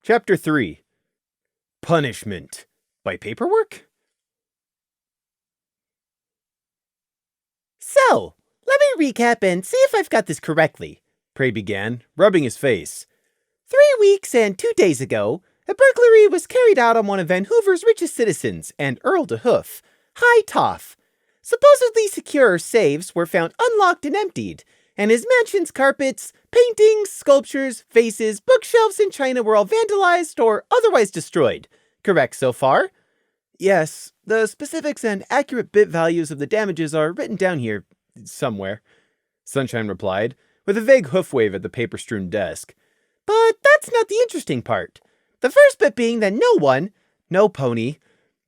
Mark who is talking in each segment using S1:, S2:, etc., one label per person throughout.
S1: Chapter 3. Punishment. By paperwork?
S2: So, let me recap and see if I've got this correctly,
S1: Prey began, rubbing his face.
S2: 3 weeks and 2 days ago, a burglary was carried out on one of Vancouver's richest citizens and Earl de Hoof, High Toff. Supposedly secure safes were found unlocked and emptied, and his mansion's carpets, paintings, sculptures, vases, bookshelves, and china were all vandalized or otherwise destroyed. Correct so far?
S1: Yes, the specifics and accurate bit values of the damages are written down here, somewhere, Sunshine replied, with a vague hoof wave at the paper-strewn desk.
S2: But that's not the interesting part. The first bit being that
S1: No, Pony,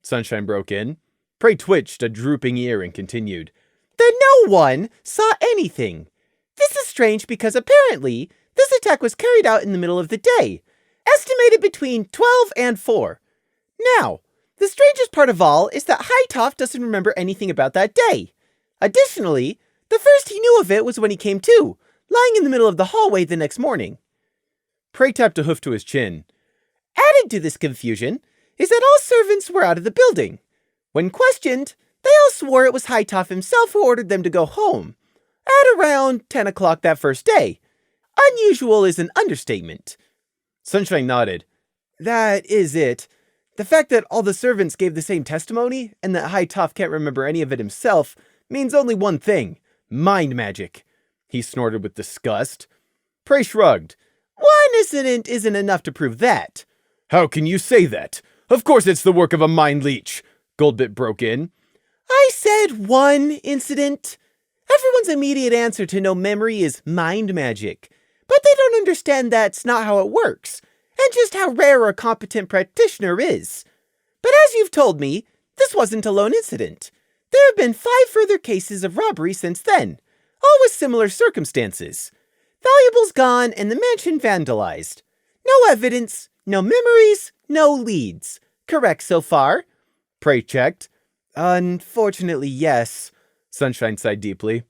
S1: Sunshine broke in. Prey twitched a drooping ear and continued.
S2: No one saw anything. This is strange because apparently this attack was carried out in the middle of the day, estimated between 12 and 4. Now, the strangest part of all is that Hightoft doesn't remember anything about that day. Additionally, the first he knew of it was when he came to, lying in the middle of the hallway the next morning.
S1: Prey tapped a hoof to his chin.
S2: Added to this confusion is that all servants were out of the building. When questioned, they all swore it was Hightoft himself who ordered them to go home, at around 10 o'clock that first day. Unusual is an understatement.
S1: Sunshine nodded. That is it. The fact that all the servants gave the same testimony, and that Hightoft can't remember any of it himself, means only one thing. Mind magic. He snorted with disgust. Prey shrugged.
S2: One incident isn't enough to prove that.
S1: How can you say that? Of course it's the work of a mind leech, Goldbit broke in.
S2: I said one incident. Everyone's immediate answer to no memory is mind magic. But they don't understand that's not how it works, and just how rare a competent practitioner is. But as you've told me, this wasn't a lone incident. There have been 5 further cases of robbery since then, all with similar circumstances. Valuables gone and the mansion vandalized. No evidence, no memories, no leads. Correct so far?
S1: Prey checked. Unfortunately, yes. Sunshine sighed deeply.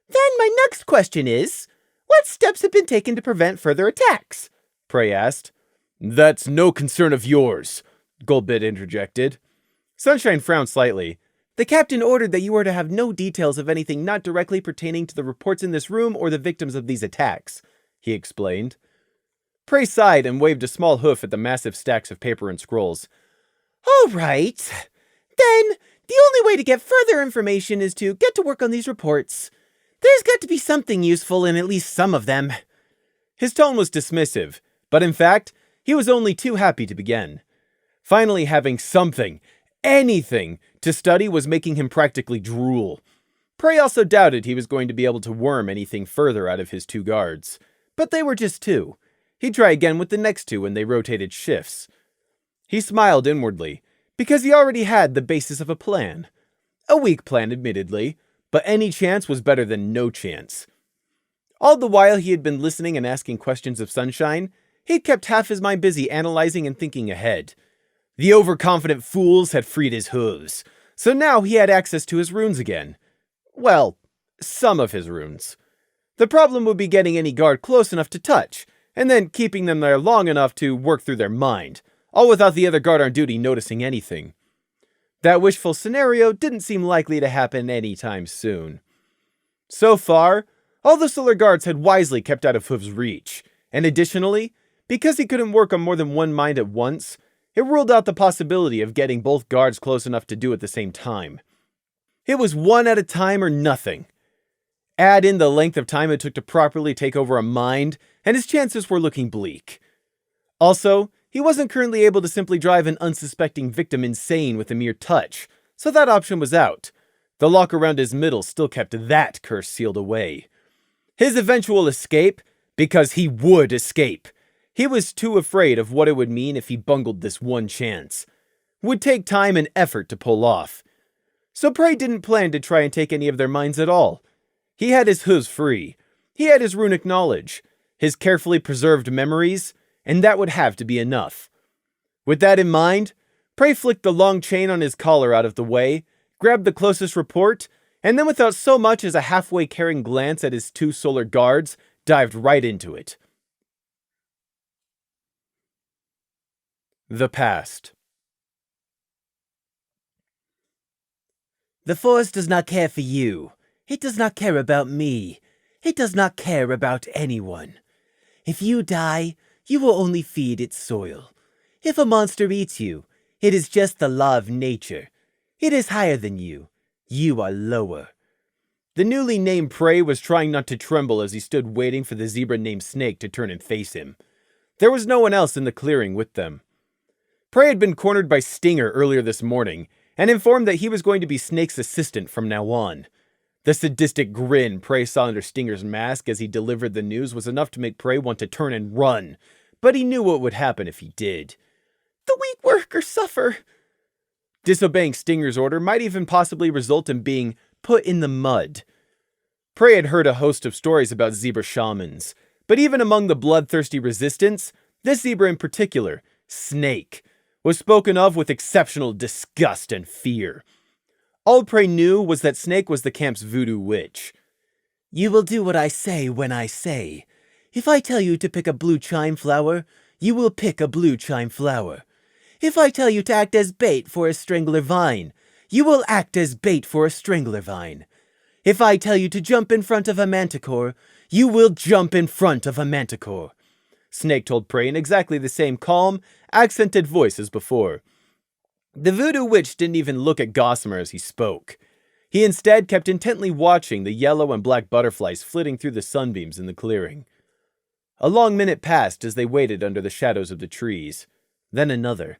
S2: Then my next question is, what steps have been taken to prevent further attacks?
S1: Prey asked. That's no concern of yours, Goldbit interjected. Sunshine frowned slightly. The captain ordered that you were to have no details of anything not directly pertaining to the reports in this room or the victims of these attacks, he explained. Prey sighed and waved a small hoof at the massive stacks of paper and scrolls.
S2: All right. Then, the only way to get further information is to get to work on these reports. There's got to be something useful in at least some of them.
S1: His tone was dismissive, but in fact, he was only too happy to begin. Finally having something, anything, to study was making him practically drool. Prey also doubted he was going to be able to worm anything further out of his 2 guards. But they were just 2. He'd try again with the next 2 when they rotated shifts. He smiled inwardly, because he already had the basis of a plan. A weak plan, admittedly, but any chance was better than no chance. All the while he had been listening and asking questions of Sunshine, he'd kept half his mind busy analyzing and thinking ahead. The overconfident fools had freed his hooves, so now he had access to his runes again. Well, some of his runes. The problem would be getting any guard close enough to touch, and then keeping them there long enough to work through their mind, all without the other guard on duty noticing anything. That wishful scenario didn't seem likely to happen anytime soon. So far, all the solar guards had wisely kept out of Hoof's reach, and additionally, because he couldn't work on more than one mind at once, it ruled out the possibility of getting both guards close enough to do at the same time. It was one at a time or nothing. Add in the length of time it took to properly take over a mind, and his chances were looking bleak. Also, he wasn't currently able to simply drive an unsuspecting victim insane with a mere touch, so that option was out. The lock around his middle still kept that curse sealed away. His eventual escape, because he would escape. He was too afraid of what it would mean if he bungled this one chance. Would take time and effort to pull off. So Prey didn't plan to try and take any of their minds at all. He had his hooves free. He had his runic knowledge, his carefully preserved memories, and that would have to be enough. With that in mind, Prey flicked the long chain on his collar out of the way, grabbed the closest report, and then without so much as a halfway caring glance at his 2 solar guards, dived right into it. The past.
S2: The forest does not care for you. It does not care about me. It does not care about anyone. If you die, you will only feed its soil. If a monster eats you, it is just the law of nature. It is higher than you. You are lower.
S1: The newly named prey was trying not to tremble as he stood waiting for the zebra named Snake to turn and face him. There was no one else in the clearing with them. Prey had been cornered by Stinger earlier this morning, and informed that he was going to be Snake's assistant from now on. The sadistic grin Prey saw under Stinger's mask as he delivered the news was enough to make Prey want to turn and run, but he knew what would happen if he did.
S2: The weak workers suffer.
S1: Disobeying Stinger's order might even possibly result in being put in the mud. Prey had heard a host of stories about zebra shamans, but even among the bloodthirsty resistance, this zebra in particular, Snake, was spoken of with exceptional disgust and fear. All Prey knew was that Snake was the camp's voodoo witch.
S2: You will do what I say when I say. If I tell you to pick a blue chime flower, you will pick a blue chime flower. If I tell you to act as bait for a strangler vine, you will act as bait for a strangler vine. If I tell you to jump in front of a manticore, you will jump in front of a manticore.
S1: Snake told Prey in exactly the same calm, accented voice as before. The voodoo witch didn't even look at Gossamer as he spoke. He instead kept intently watching the yellow and black butterflies flitting through the sunbeams in the clearing. A long minute passed as they waited under the shadows of the trees. Then another.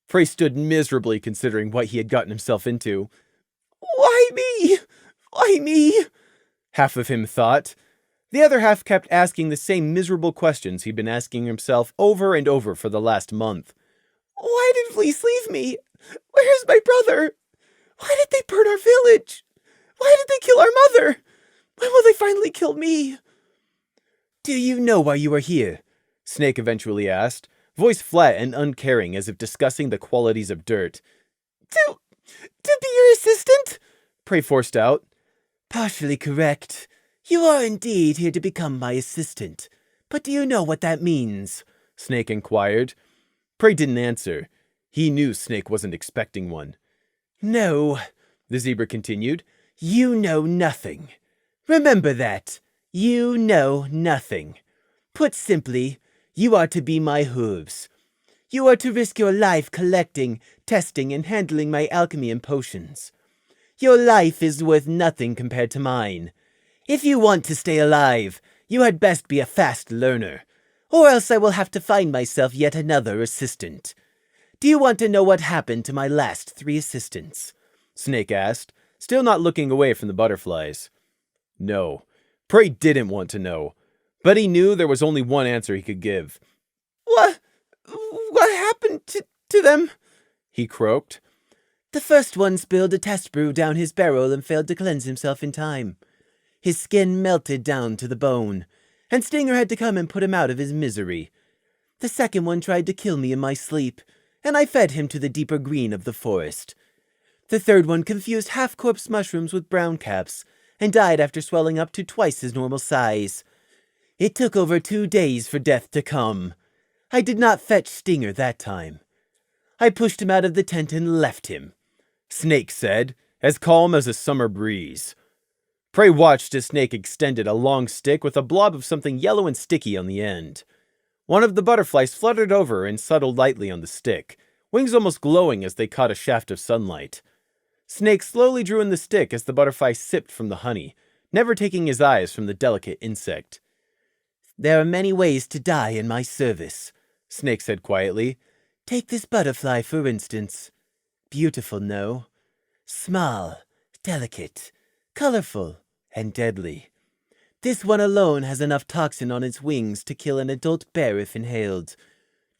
S1: Prey stood miserably considering what he had gotten himself into.
S2: Why me? Why me?
S1: Half of him thought. The other half kept asking the same miserable questions he'd been asking himself over and over for the last month.
S2: Why did Fleece leave me? Where's my brother? Why did they burn our village? Why did they kill our mother? When will they finally kill me?
S1: Do you know why you are here? Snake eventually asked, voice flat and uncaring as if discussing the qualities of dirt.
S2: To be your assistant?
S1: Prey forced out.
S2: Partially correct. You are indeed here to become my assistant. But do you know what that means?
S1: Snake inquired. Prey didn't answer. He knew Snake wasn't expecting one.
S2: No,
S1: the zebra continued.
S2: You know nothing. Remember that. You know nothing. Put simply, you are to be my hooves. You are to risk your life collecting, testing, and handling my alchemy and potions. Your life is worth nothing compared to mine. If you want to stay alive, you had best be a fast learner, or else I will have to find myself yet another assistant. Do you want to know what happened to my last 3 assistants?
S1: Snake asked, still not looking away from the butterflies. No, Prey didn't want to know, but he knew there was only one answer he could give.
S2: What happened to them?
S1: He croaked.
S2: The first one spilled a test brew down his barrel and failed to cleanse himself in time. His skin melted down to the bone, and Stinger had to come and put him out of his misery. The second one tried to kill me in my sleep, and I fed him to the deeper green of the forest. The third one confused half-corpse mushrooms with brown caps, and died after swelling up to twice his normal size. It took over 2 days for death to come. I did not fetch Stinger that time. I pushed him out of the tent and left him,
S1: Snake said, as calm as a summer breeze. Prey watched as Snake extended a long stick with a blob of something yellow and sticky on the end. One of the butterflies fluttered over and settled lightly on the stick, wings almost glowing as they caught a shaft of sunlight. Snake slowly drew in the stick as the butterfly sipped from the honey, never taking his eyes from the delicate insect.
S2: There are many ways to die in my service, Snake said quietly. Take this butterfly, for instance. Beautiful, no? Small, delicate, colorful, and deadly. This one alone has enough toxin on its wings to kill an adult bear if inhaled.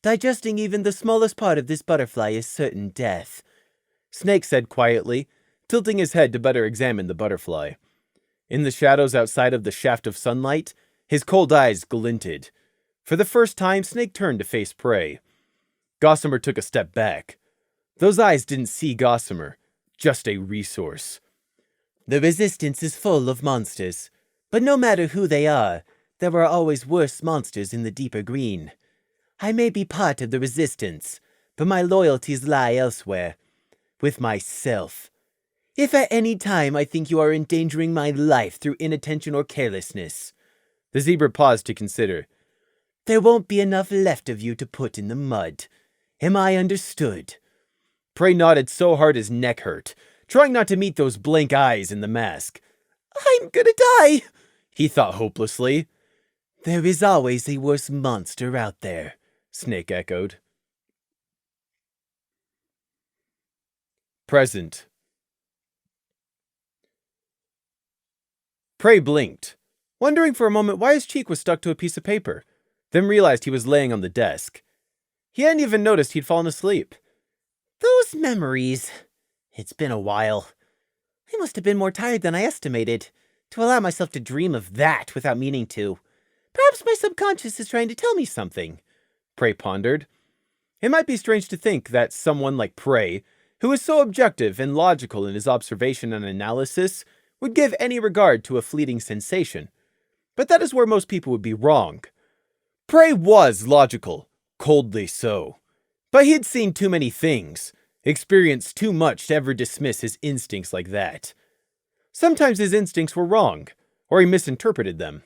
S2: Digesting even the smallest part of this butterfly is certain death,
S1: Snake said quietly, tilting his head to better examine the butterfly. In the shadows outside of the shaft of sunlight, his cold eyes glinted. For the first time, Snake turned to face Prey. Gossamer took a step back. Those eyes didn't see Gossamer, just a resource.
S2: The resistance is full of monsters, but no matter who they are, there are always worse monsters in the deeper green. I may be part of the resistance, but my loyalties lie elsewhere. With myself. If at any time I think you are endangering my life through inattention or carelessness,
S1: The zebra paused to consider.
S2: there won't be enough left of you to put in the mud. Am I understood?
S1: Prey nodded so hard his neck hurt, trying not to meet those blank eyes in the mask.
S2: I'm gonna die,
S1: He thought hopelessly.
S2: There is always a worse monster out there,
S1: Snake echoed. Present. Prey blinked, wondering for a moment why his cheek was stuck to a piece of paper, then realized he was laying on the desk. He hadn't even noticed he'd fallen asleep.
S2: Those memories. It's been a while. I must have been more tired than I estimated, to allow myself to dream of that without meaning to. Perhaps my subconscious is trying to tell me something.
S1: Prey pondered. It might be strange to think that someone like Prey, who is so objective and logical in his observation and analysis, would give any regard to a fleeting sensation. But that is where most people would be wrong. Prey was logical, coldly so. But he had seen too many things, experienced too much to ever dismiss his instincts like that. Sometimes his instincts were wrong, or he misinterpreted them.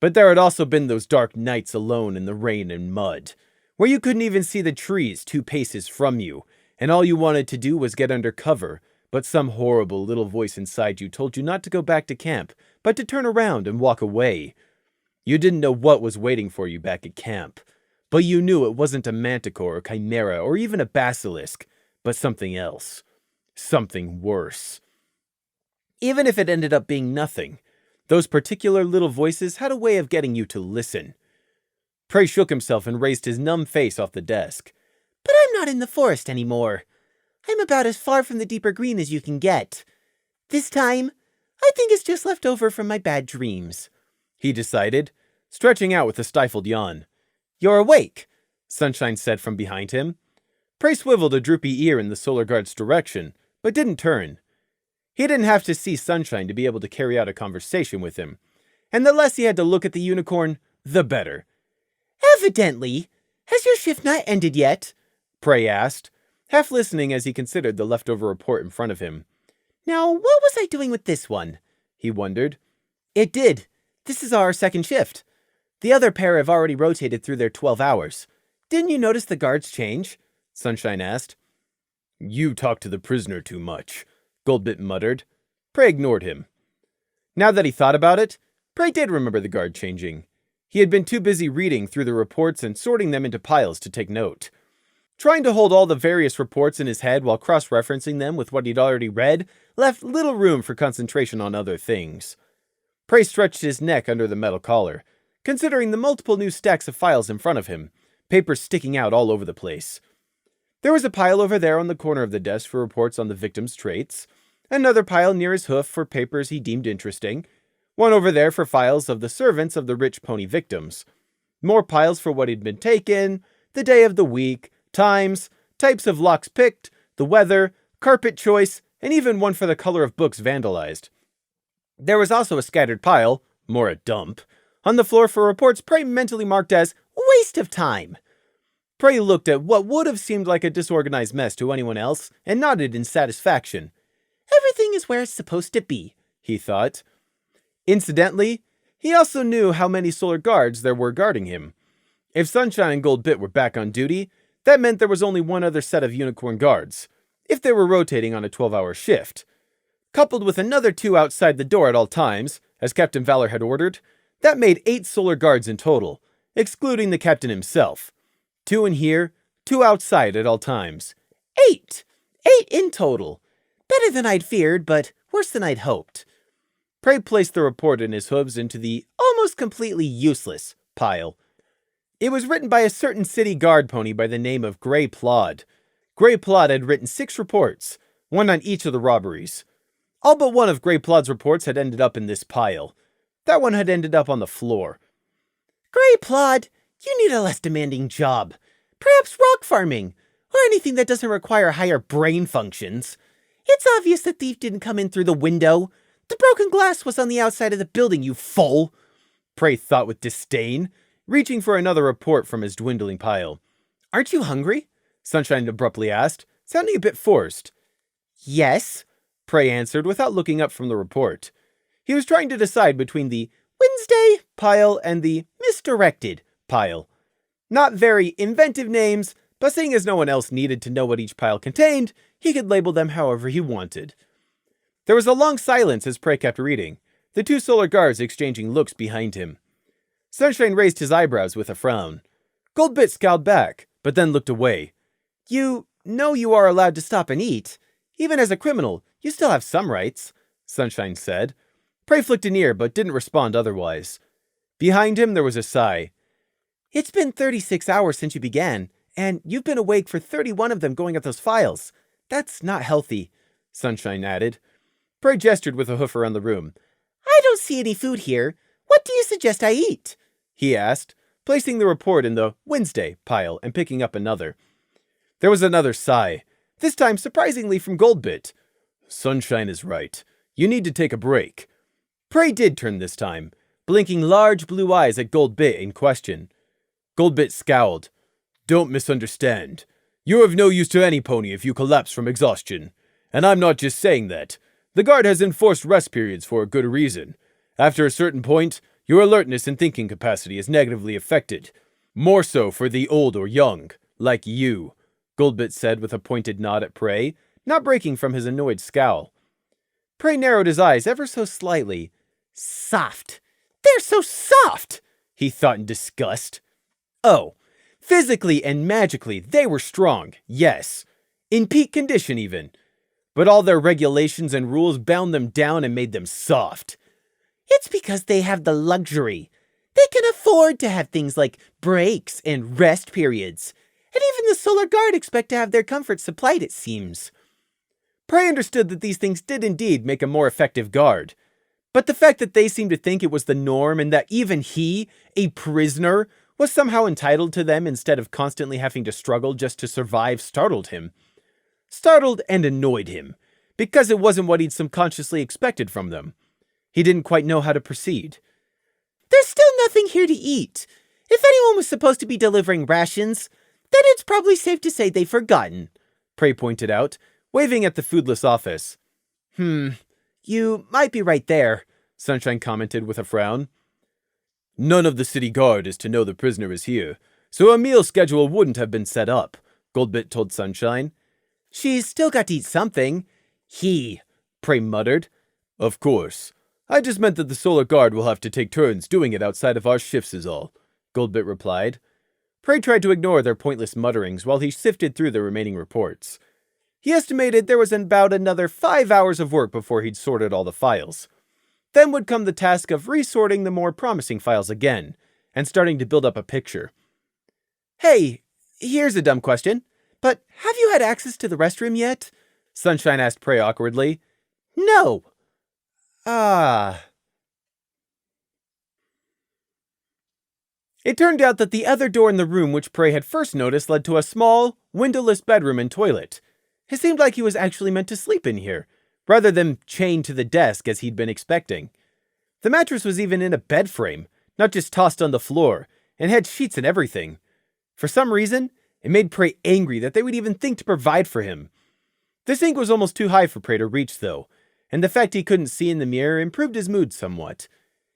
S1: But there had also been those dark nights alone in the rain and mud, where you couldn't even see the trees 2 paces from you, and all you wanted to do was get under cover, but some horrible little voice inside you told you not to go back to camp, but to turn around and walk away. You didn't know what was waiting for you back at camp, but you knew it wasn't a manticore or chimera or even a basilisk, but something else. Something worse. Even if it ended up being nothing, those particular little voices had a way of getting you to listen. Prey shook himself and raised his numb face off the desk.
S2: But I'm not in the forest anymore. I'm about as far from the deeper green as you can get. This time, I think it's just left over from my bad dreams,
S1: he decided, stretching out with a stifled yawn.
S2: You're awake,
S1: Sunshine said from behind him. Prey swiveled a droopy ear in the Solar Guard's direction, but didn't turn. He didn't have to see Sunshine to be able to carry out a conversation with him, and the less he had to look at the unicorn, the better.
S2: Evidently. Has your shift not ended yet?
S1: Prey asked, half listening as he considered the leftover report in front of him.
S2: Now, what was I doing with this one?
S1: He wondered.
S2: It did. This is our second shift. The other pair have already rotated through their 12 hours. Didn't you notice the guards change?
S1: Sunshine asked. You talk to the prisoner too much, Goldbit muttered. Prey ignored him. Now that he thought about it, Prey did remember the guard changing. He had been too busy reading through the reports and sorting them into piles to take note. Trying to hold all the various reports in his head while cross-referencing them with what he'd already read left little room for concentration on other things. Prey stretched his neck under the metal collar, considering the multiple new stacks of files in front of him, papers sticking out all over the place. There was a pile over there on the corner of the desk for reports on the victim's traits, another pile near his hoof for papers he deemed interesting, one over there for files of the servants of the rich pony victims, more piles for what had been taken, the day of the week, times, types of locks picked, the weather, carpet choice, and even one for the color of books vandalized. There was also a scattered pile, more a dump, on the floor for reports Prey mentally marked as waste of time. Prey looked at what would have seemed like a disorganized mess to anyone else and nodded in satisfaction.
S2: Everything is where it's supposed to be,
S1: he thought. Incidentally, he also knew how many Solar Guards there were guarding him. If Sunshine and Goldbit were back on duty, that meant there was only one other set of Unicorn Guards, if they were rotating on a 12-hour shift. Coupled with another 2 outside the door at all times, as Captain Valor had ordered, that made 8 Solar Guards in total, excluding the captain himself. 2 in here, 2 outside at all times.
S2: 8! 8 in total. Better than I'd feared, but worse than I'd hoped.
S1: Prey placed the report in his hooves into the almost completely useless pile. It was written by a certain city guard pony by the name of Grey Plod. Grey Plod had written 6 reports, one on each of the robberies. All but one of Grey Plod's reports had ended up in this pile. That one had ended up on the floor.
S2: Grey Plod, you need a less demanding job. Perhaps rock farming, or anything that doesn't require higher brain functions. It's obvious the thief didn't come in through the window. The broken glass was on the outside of the building, you fool!
S1: Prey thought with disdain, reaching for another report from his dwindling pile.
S2: Aren't you hungry?
S1: Sunshine abruptly asked, sounding a bit forced.
S2: Yes,
S1: Prey answered without looking up from the report. He was trying to decide between the Wednesday pile and the misdirected pile. Not very inventive names, but seeing as no one else needed to know what each pile contained, he could label them however he wanted. There was a long silence as Prey kept reading, the two solar guards exchanging looks behind him. Sunshine raised his eyebrows with a frown. Goldbit scowled back, but then looked away. You know you are allowed to stop and eat. Even as a criminal, you still have some rights, Sunshine said. Prey flicked an ear, but didn't respond otherwise. Behind him, there was a sigh.
S2: It's been 36 hours since you began, and you've been awake for 31 of them going at those files. That's not healthy,
S1: Sunshine added. Prey gestured with a hoof around the room.
S2: I don't see any food here. What do you suggest I eat?
S1: He asked, placing the report in the Wednesday pile and picking up another. There was another sigh, this time surprisingly from Goldbit. Sunshine is right. You need to take a break. Prey did turn this time, blinking large blue eyes at Goldbit in question. Goldbit scowled. Don't misunderstand. You're of no use to any pony if you collapse from exhaustion. And I'm not just saying that. The guard has enforced rest periods for a good reason. After a certain point, your alertness and thinking capacity is negatively affected. More so for the old or young, like you, Goldbit said with a pointed nod at Prey, not breaking from his annoyed scowl. Prey narrowed his eyes ever so slightly. Soft. They're so soft, he thought in disgust. Oh, physically and magically they were strong, yes. In peak condition even. But all their regulations and rules bound them down and made them soft. It's because they have the luxury. They can afford to have things like breaks and rest periods. And even the Solar Guard expect to have their comforts supplied, it seems. Prey understood that these things did indeed make a more effective guard. But the fact that they seemed to think it was the norm and that even he, a prisoner, was somehow entitled to them instead of constantly having to struggle just to survive startled him. Startled and annoyed him, because it wasn't what he'd subconsciously expected from them. He didn't quite know how to proceed. There's still nothing here to eat. If anyone was supposed to be delivering rations, then it's probably safe to say they've forgotten, Prey pointed out, waving at the foodless office. You might be right there, Sunshine commented with a frown. None of the city guard is to know the prisoner is here, so a meal schedule wouldn't have been set up, Goldbit told Sunshine. She's still got to eat something. Prey muttered. Of course. I just meant that the Solar Guard will have to take turns doing it outside of our shifts is all, Goldbit replied. Prey tried to ignore their pointless mutterings while he sifted through the remaining reports. He estimated there was about another 5 hours of work before he'd sorted all the files. Then would come the task of resorting the more promising files again, and starting to build up a picture. Hey, here's a dumb question, but have you had access to the restroom yet? Sunshine asked Prey awkwardly. No. It turned out that the other door in the room which Prey had first noticed led to a small, windowless bedroom and toilet. It seemed like he was actually meant to sleep in here, rather than chained to the desk as he'd been expecting. The mattress was even in a bed frame, not just tossed on the floor, and had sheets and everything. For some reason, it made Prey angry that they would even think to provide for him. The sink was almost too high for Prey to reach, though, and the fact he couldn't see in the mirror improved his mood somewhat.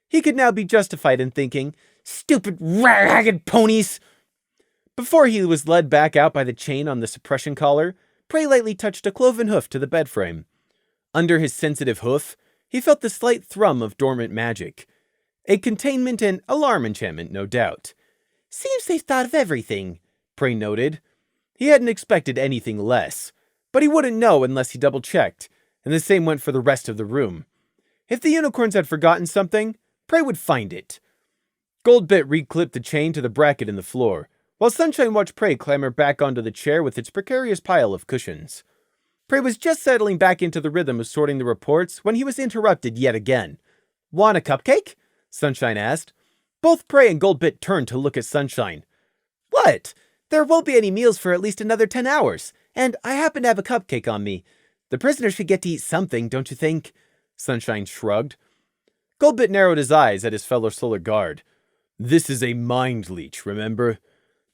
S1: He could now be justified in thinking, stupid ragged ponies! Before he was led back out by the chain on the suppression collar, Prey lightly touched a cloven hoof to the bed frame. Under his sensitive hoof, he felt the slight thrum of dormant magic. A containment and alarm enchantment, no doubt. Seems they've thought of everything, Prey noted. He hadn't expected anything less, but he wouldn't know unless he double-checked, and the same went for the rest of the room. If the unicorns had forgotten something, Prey would find it. Goldbit reclipped the chain to the bracket in the floor, while Sunshine watched Prey clamber back onto the chair with its precarious pile of cushions. Prey was just settling back into the rhythm of sorting the reports when he was interrupted yet again. Want a cupcake? Sunshine asked. Both Prey and Goldbit turned to look at Sunshine. What? There won't be any meals for at least another 10 hours, and I happen to have a cupcake on me. The prisoner should get to eat something, don't you think? Sunshine shrugged. Goldbit narrowed his eyes at his fellow Solar Guard. This is a mind leech, remember?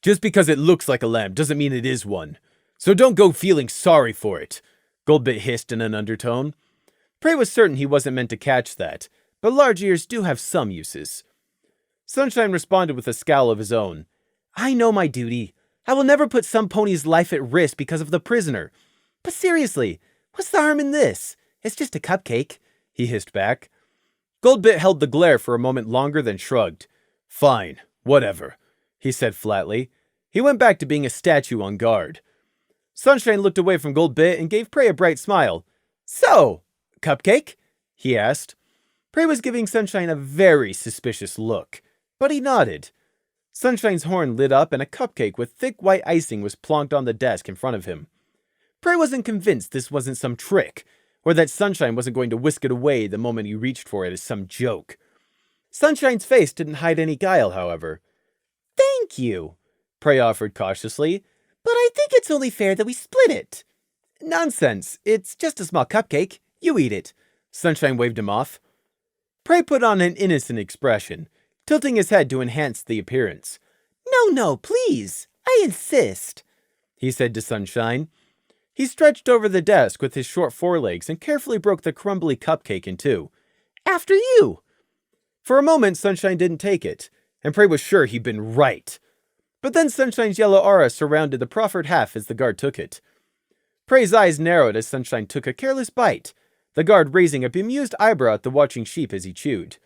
S1: Just because it looks like a lamp doesn't mean it is one. So don't go feeling sorry for it, Goldbit hissed in an undertone. Prey was certain he wasn't meant to catch that, but large ears do have some uses. Sunshine responded with a scowl of his own. I know my duty. I will never put some pony's life at risk because of the prisoner. But seriously, what's the harm in this? It's just a cupcake, he hissed back. Goldbit held the glare for a moment longer, then shrugged. Fine, whatever, he said flatly. He went back to being a statue on guard. Sunshine looked away from Goldbit and gave Prey a bright smile. So, cupcake? He asked. Prey was giving Sunshine a very suspicious look, but he nodded. Sunshine's horn lit up and a cupcake with thick white icing was plonked on the desk in front of him. Prey wasn't convinced this wasn't some trick, or that Sunshine wasn't going to whisk it away the moment he reached for it as some joke. Sunshine's face didn't hide any guile, however. Thank you, Prey offered cautiously, but I think it's only fair that we split it. Nonsense, it's just a small cupcake. You eat it. Sunshine waved him off. Prey put on an innocent expression, tilting his head to enhance the appearance. No, please, I insist, he said to Sunshine. He stretched over the desk with his short forelegs and carefully broke the crumbly cupcake in two. After you! For a moment, Sunshine didn't take it, and Prey was sure he'd been right. But then Sunshine's yellow aura surrounded the proffered half as the guard took it. Prey's eyes narrowed as Sunshine took a careless bite, the guard raising a bemused eyebrow at the watching sheep as he chewed.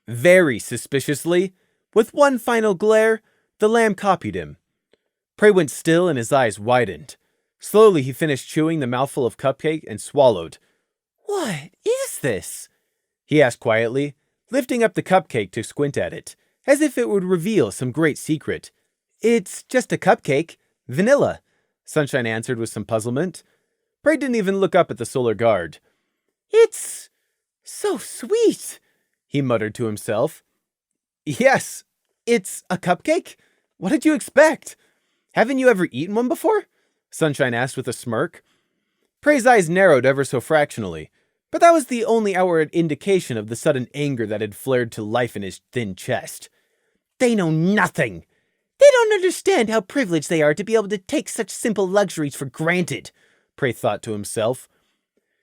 S1: Very suspiciously, with one final glare, the lamb copied him. Prey went still and his eyes widened. Slowly he finished chewing the mouthful of cupcake and swallowed. What is this? He asked quietly, lifting up the cupcake to squint at it, as if it would reveal some great secret. It's just a cupcake. Vanilla, Sunshine answered with some puzzlement. Prey didn't even look up at the solar guard. It's so sweet, he muttered to himself. Yes, it's a cupcake? What did you expect? Haven't you ever eaten one before? Sunshine asked with a smirk. Prey's eyes narrowed ever so fractionally, but that was the only outward indication of the sudden anger that had flared to life in his thin chest. They know nothing. They don't understand how privileged they are to be able to take such simple luxuries for granted, Prey thought to himself.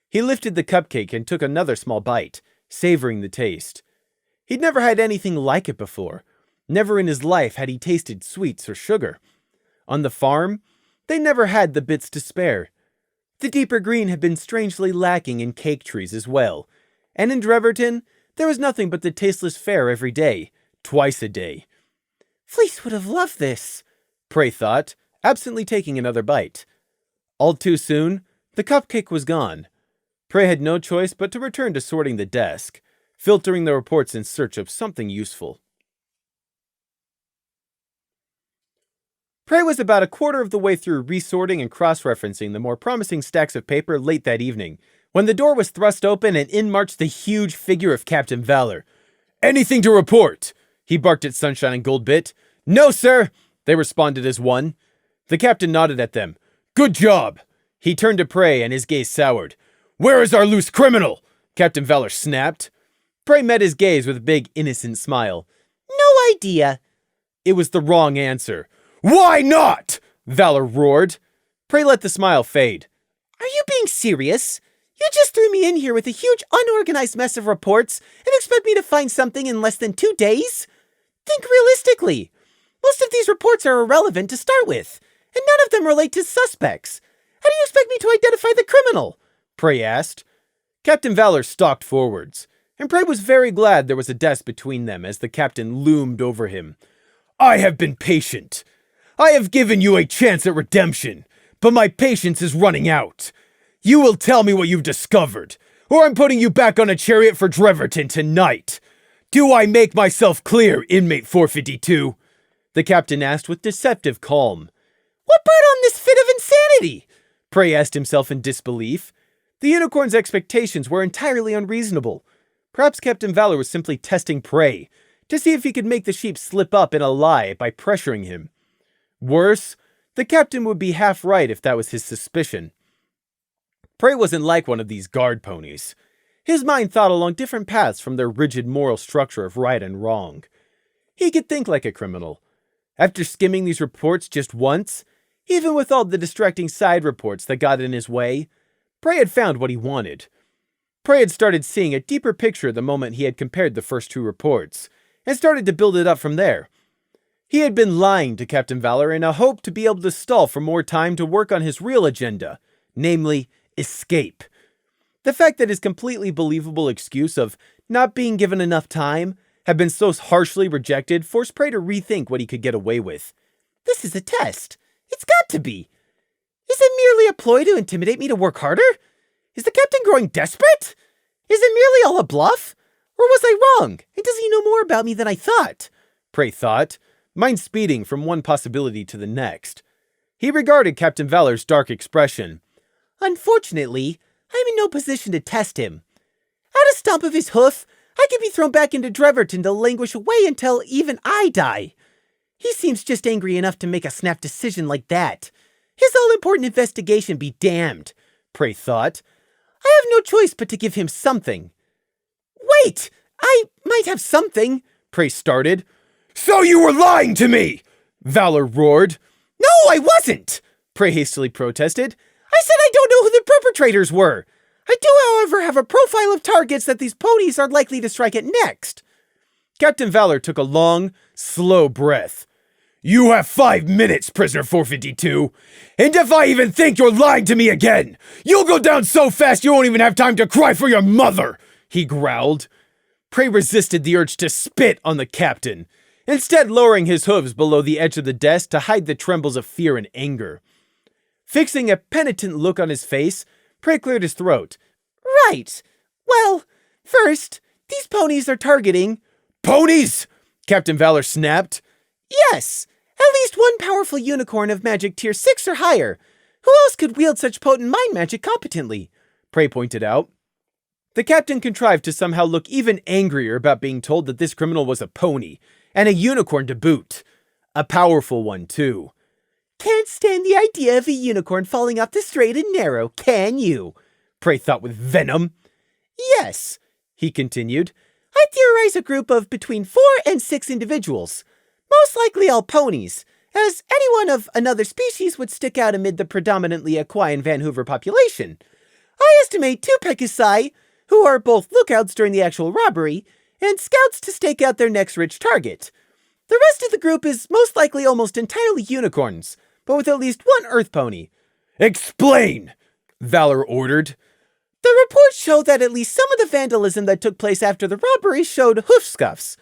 S1: He lifted the cupcake and took another small bite, savoring the taste. He'd never had anything like it before. Never in his life had he tasted sweets or sugar. On the farm, they never had the bits to spare. The deeper green had been strangely lacking in cake trees as well, and in Dreverton, there was nothing but the tasteless fare every day, twice a day. Fleece would have loved this, Prey thought, absently taking another bite. All too soon, the cupcake was gone. Prey had no choice but to return to sorting the desk, filtering the reports in search of something useful. Prey was about a quarter of the way through resorting and cross-referencing the more promising stacks of paper late that evening, when the door was thrust open and in marched the huge figure of Captain Valor. Anything to report? He barked at Sunshine and Goldbit. No, sir, they responded as one. The captain nodded at them. Good job! He turned to Prey and his gaze soured. Where is our loose criminal? Captain Valor snapped. Prey met his gaze with a big, innocent smile. No idea. It was the wrong answer. Why not? Valor roared. Prey let the smile fade. Are you being serious? You just threw me in here with a huge, unorganized mess of reports and expect me to find something in less than 2 days? Think realistically. Most of these reports are irrelevant to start with, and none of them relate to suspects. How do you expect me to identify the criminal? Prey asked. Captain Valor stalked forwards, and Prey was very glad there was a desk between them as the captain loomed over him. I have been patient. I have given you a chance at redemption, but my patience is running out. You will tell me what you've discovered, or I'm putting you back on a chariot for Dreverton tonight. Do I make myself clear, inmate 452? The captain asked with deceptive calm. What brought on this fit of insanity? Prey asked himself in disbelief. The unicorn's expectations were entirely unreasonable. Perhaps Captain Valor was simply testing Prey, to see if he could make the sheep slip up in a lie by pressuring him. Worse, the captain would be half right if that was his suspicion. Prey wasn't like one of these guard ponies. His mind thought along different paths from their rigid moral structure of right and wrong. He could think like a criminal. After skimming these reports just once, Even with all the distracting side reports that got in his way, Prey had found what he wanted. Prey had started seeing a deeper picture the moment he had compared the first two reports, and started to build it up from there. He had been lying to Captain Valor in a hope to be able to stall for more time to work on his real agenda, namely, escape. The fact that his completely believable excuse of not being given enough time had been so harshly rejected forced Prey to rethink what he could get away with.
S2: This is a test. It's got to be. Is it merely a ploy to intimidate me to work harder? Is the captain growing desperate? Is it merely all a bluff? Or was I wrong? And does he know more about me than I thought?
S1: Prey thought, mind speeding from one possibility to the next. He regarded Captain Valor's dark expression.
S2: Unfortunately, I am in no position to test him. At a stomp of his hoof, I could be thrown back into Dreverton to languish away until even I die. He seems just angry enough to make a snap decision like that. His all-important investigation be damned,
S1: Prey thought.
S2: I have no choice but to give him something. Wait! I might have something,
S1: Prey started. So you were lying to me! Valor roared.
S2: No, I wasn't!
S1: Prey hastily protested.
S2: I said I don't know who the perpetrators were. I do, however, have a profile of targets that these ponies are likely to strike at next.
S1: Captain Valor took a long, slow breath. You have 5 minutes, Prisoner 452. And if I even think you're lying to me again, you'll go down so fast you won't even have time to cry for your mother, he growled. Prey resisted the urge to spit on the captain, instead lowering his hooves below the edge of the desk to hide the trembles of fear and anger. Fixing a penitent look on his face, Prey cleared his throat.
S2: Right. Well, first, these ponies are targeting...
S1: Ponies? Captain Valor snapped.
S2: Yes. At least one powerful unicorn of magic tier 6 or higher. Who else could wield such potent mind magic competently?
S1: Prey pointed out. The captain contrived to somehow look even angrier about being told that this criminal was a pony, and a unicorn to boot. A powerful one, too.
S2: Can't stand the idea of a unicorn falling off the straight and narrow, can you?
S1: Prey thought with venom.
S2: Yes, he continued. I theorize a group of between 4 and 6 individuals. Most likely all ponies, as anyone of another species would stick out amid the predominantly equine Vancouver population. I estimate 2 Pegasi, who are both lookouts during the actual robbery, and scouts to stake out their next rich target. The rest of the group is most likely almost entirely unicorns, but with at least one earth pony.
S1: Explain! Valor ordered.
S2: The reports show that at least some of the vandalism that took place after the robbery showed hoof scuffs.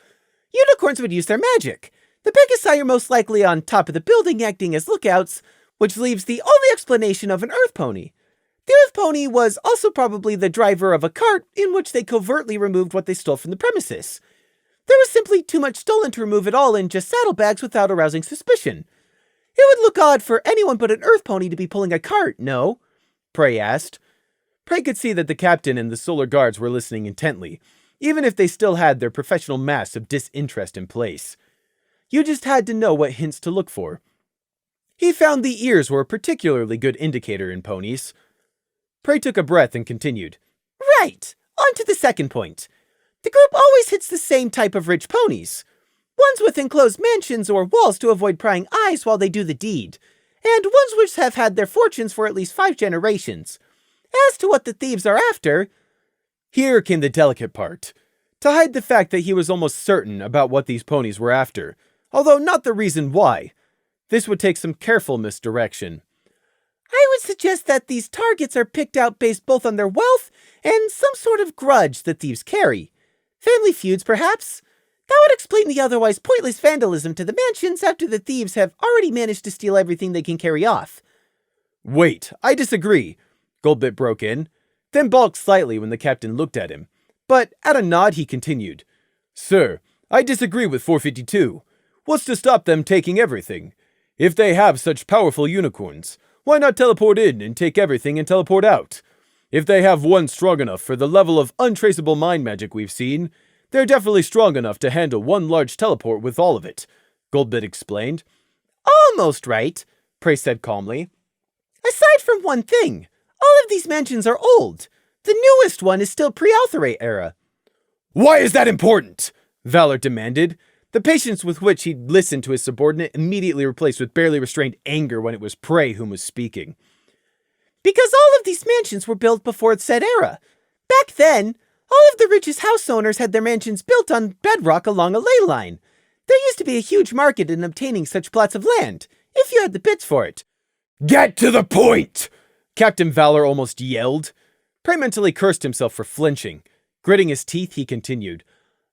S2: Unicorns would use their magic. The Pegasi are most likely on top of the building acting as lookouts, which leaves the only explanation of an earth pony. The earth pony was also probably the driver of a cart in which they covertly removed what they stole from the premises. There was simply too much stolen to remove it all in just saddlebags without arousing suspicion. It would look odd for anyone but an earth pony to be pulling a cart, no?
S1: Prey asked. Prey could see that the captain and the solar guards were listening intently, even if they still had their professional mask of disinterest in place. You just had to know what hints to look for. He found the ears were a particularly good indicator in ponies. Prey took a breath and continued.
S2: Right, on to the second point. The group always hits the same type of rich ponies. Ones with enclosed mansions or walls to avoid prying eyes while they do the deed, and ones which have had their fortunes for at least 5 generations. As to what the thieves are after...
S1: Here came the delicate part. To hide the fact that he was almost certain about what these ponies were after, although not the reason why. This would take some careful misdirection.
S2: I would suggest that these targets are picked out based both on their wealth and some sort of grudge the thieves carry. Family feuds, perhaps? That would explain the otherwise pointless vandalism to the mansions after the thieves have already managed to steal everything they can carry off.
S1: Wait, I disagree, Goldbit broke in, then balked slightly when the captain looked at him. But at a nod he continued. Sir, I disagree with 452. What's to stop them taking everything? If they have such powerful unicorns, why not teleport in and take everything and teleport out? If they have one strong enough for the level of untraceable mind magic we've seen, they're definitely strong enough to handle one large teleport with all of it, Goldbit explained.
S2: Almost right, Prey said calmly. Aside from one thing, all of these mansions are old. The newest one is still pre-Altherate era.
S1: Why is that important? Valor demanded. The patience with which he'd listened to his subordinate immediately replaced with barely restrained anger when it was Prey whom was speaking.
S2: Because all of these mansions were built before said era. Back then, all of the richest house owners had their mansions built on bedrock along a ley line. There used to be a huge market in obtaining such plots of land, if you had the bits for it.
S1: Get to the point! Captain Valor almost yelled. Prey mentally cursed himself for flinching. Gritting his teeth, he continued.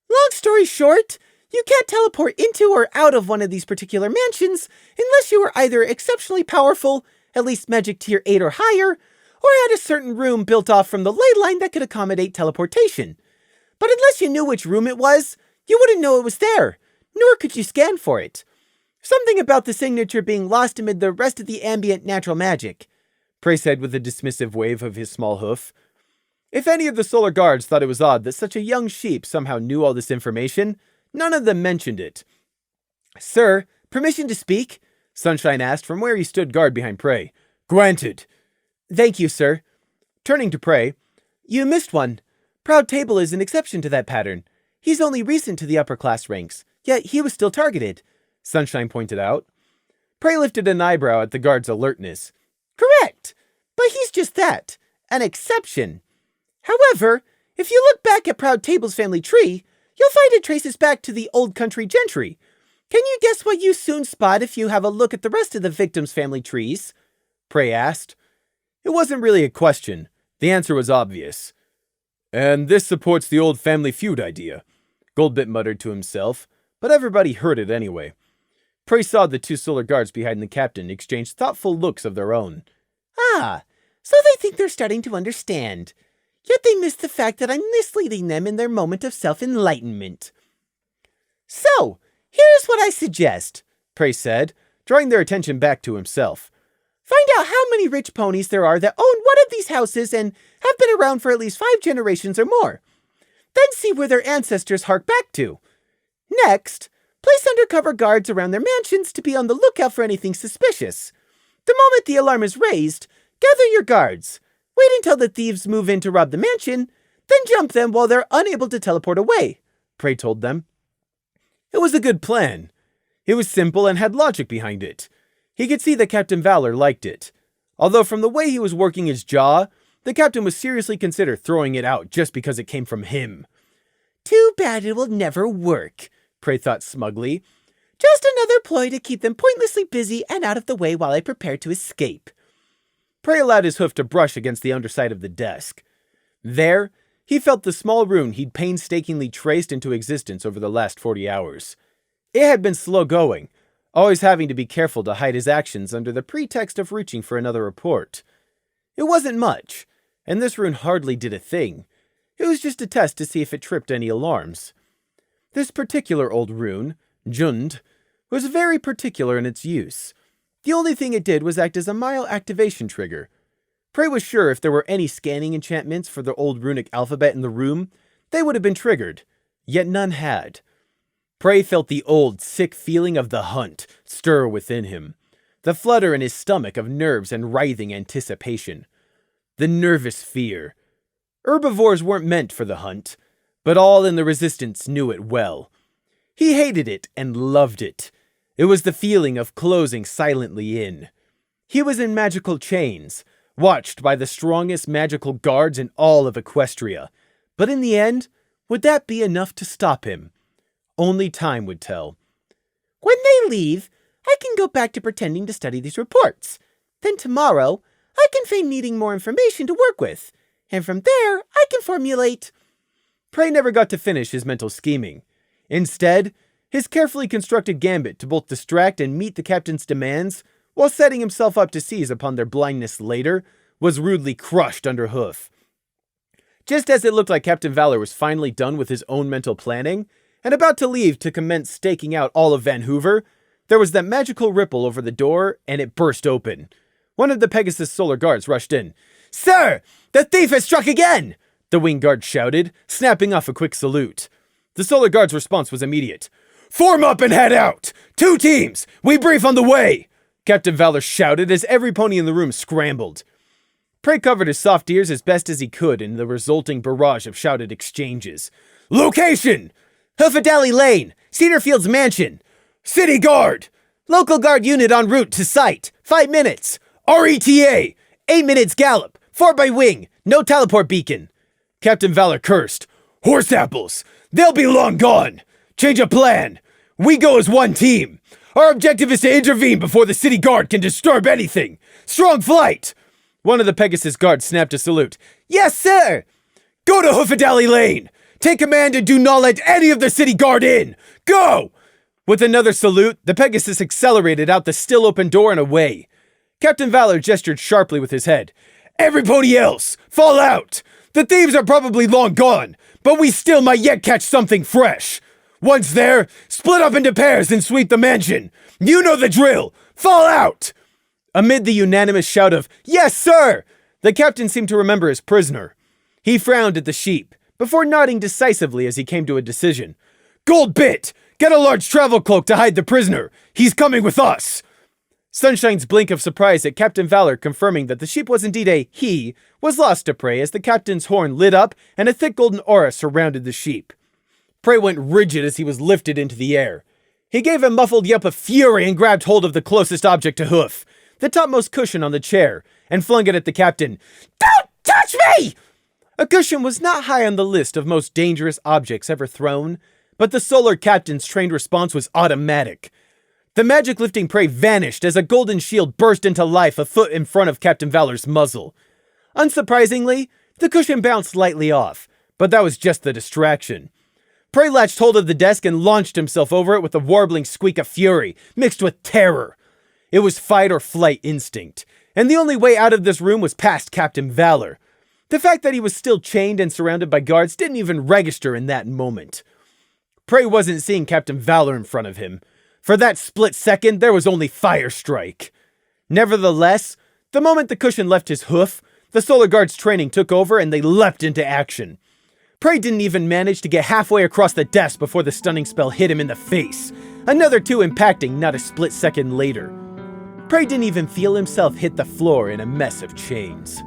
S2: Long story short, you can't teleport into or out of one of these particular mansions unless you are either exceptionally powerful, at least magic tier 8 or higher, or had a certain room built off from the ley line that could accommodate teleportation. But unless you knew which room it was, you wouldn't know it was there, nor could you scan for it. Something about the signature being lost amid the rest of the ambient natural magic,
S1: Prey said with a dismissive wave of his small hoof. If any of the Solar Guards thought it was odd that such a young sheep somehow knew all this information, none of them mentioned it.
S2: Sir, permission to speak?
S1: Sunshine asked from where he stood guard behind Prey. Granted.
S2: Thank you, sir.
S1: Turning to Prey.
S2: You missed one. Proud Table is an exception to that pattern. He's only recent to the upper class ranks, yet he was still targeted,
S1: Sunshine pointed out. Prey lifted an eyebrow at the guard's alertness.
S2: Correct, but he's just that, an exception. However, if you look back at Proud Table's family tree, you'll find it traces back to the old country gentry. Can you guess what you soon spot if you have a look at the rest of the victims' family trees?
S1: Prey asked. It wasn't really a question. The answer was obvious. And this supports the old family feud idea, Goldbit muttered to himself, but everybody heard it anyway. Prey saw the two Solar Guards behind the captain exchange thoughtful looks of their own.
S2: Ah, so they think they're starting to understand. Yet they miss the fact that I'm misleading them in their moment of self-enlightenment. So, here's what I suggest,
S1: Prey said, drawing their attention back to himself.
S2: Find out how many rich ponies there are that own one of these houses and have been around for at least 5 generations or more. Then see where their ancestors hark back to. Next, place undercover guards around their mansions to be on the lookout for anything suspicious. The moment the alarm is raised, gather your guards. Wait until the thieves move in to rob the mansion, then jump them while they're unable to teleport away,
S1: Prey told them. It was a good plan. It was simple and had logic behind it. He could see that Captain Valor liked it. Although from the way he was working his jaw, the captain would seriously consider throwing it out just because it came from him.
S2: Too bad it will never work, Prey thought smugly. Just another ploy to keep them pointlessly busy and out of the way while I prepare to escape.
S1: Prey allowed his hoof to brush against the underside of the desk. There, he felt the small rune he'd painstakingly traced into existence over the last 40 hours. It had been slow going, always having to be careful to hide his actions under the pretext of reaching for another report. It wasn't much, and this rune hardly did a thing. It was just a test to see if it tripped any alarms. This particular old rune, Jund, was very particular in its use. The only thing it did was act as a mild activation trigger. Prey was sure if there were any scanning enchantments for the old runic alphabet in the room, they would have been triggered, yet none had. Prey felt the old, sick feeling of the hunt stir within him, the flutter in his stomach of nerves and writhing anticipation. The nervous fear. Herbivores weren't meant for the hunt, but all in the resistance knew it well. He hated it and loved it. It was the feeling of closing silently in. He was in magical chains, watched by the strongest magical guards in all of Equestria. But in the end, would that be enough to stop him? Only time would tell.
S2: When they leave, I can go back to pretending to study these reports. Then tomorrow, I can feign needing more information to work with. And from there, I can formulate...
S1: Prey never got to finish his mental scheming. Instead, his carefully constructed gambit to both distract and meet the captain's demands, while setting himself up to seize upon their blindness later, was rudely crushed under hoof. Just as it looked like Captain Valor was finally done with his own mental planning, and about to leave to commence staking out all of Van Hoover, there was that magical ripple over the door, and it burst open. One of the Pegasus Solar Guards rushed in. "Sir, the thief has struck again!" the wing guard shouted, snapping off a quick salute. The Solar Guard's response was immediate. "Form up and head out! 2 teams! We brief on the way!" Captain Valor shouted as every pony in the room scrambled. Prey covered his soft ears as best as he could in the resulting barrage of shouted exchanges. "Location!
S2: Hoofadally Lane! Cedarfield's mansion.
S1: City Guard!
S2: Local guard unit en route to site. 5 minutes.
S1: RETA!
S2: 8 minutes gallop. 4 by wing. No teleport beacon.
S1: Captain Valor cursed. Horse apples! They'll be long gone! Change of plan! We go as one team! Our objective is to intervene before the city guard can disturb anything! Strong flight! One of the Pegasus guards snapped a salute.
S2: Yes, sir!
S1: Go to Hoofadally Lane! Take command and do not let any of the city guard in! Go! With another salute, the Pegasus accelerated out the still open door and away. Captain Valor gestured sharply with his head. Everybody else, fall out! The thieves are probably long gone, but we still might yet catch something fresh. Once there, split up into pairs and sweep the mansion. You know the drill! Fall out! Amid the unanimous shout of, "Yes, sir!" the captain seemed to remember his prisoner. He frowned at the sheep, before nodding decisively as he came to a decision. Gold Bit! Get a large travel cloak to hide the prisoner! He's coming with us! Sunshine's blink of surprise at Captain Valor confirming that the sheep was indeed a he was lost to Prey as the captain's horn lit up and a thick golden aura surrounded the sheep. Prey went rigid as he was lifted into the air. He gave a muffled yelp of fury and grabbed hold of the closest object to hoof, the topmost cushion on the chair, and flung it at the captain. Don't touch me! A cushion was not high on the list of most dangerous objects ever thrown, but the solar captain's trained response was automatic. The magic-lifting Prey vanished as a golden shield burst into life a foot in front of Captain Valor's muzzle. Unsurprisingly, the cushion bounced slightly off, but that was just the distraction. Prey latched hold of the desk and launched himself over it with a warbling squeak of fury, mixed with terror. It was fight or flight instinct, and the only way out of this room was past Captain Valor. The fact that he was still chained and surrounded by guards didn't even register in that moment. Prey wasn't seeing Captain Valor in front of him. For that split second, there was only fire strike. Nevertheless, the moment the cushion left his hoof, the Solar Guard's training took over and they leapt into action. Prey didn't even manage to get halfway across the desk before the stunning spell hit him in the face, another 2 impacting not a split second later. Prey didn't even feel himself hit the floor in a mess of chains.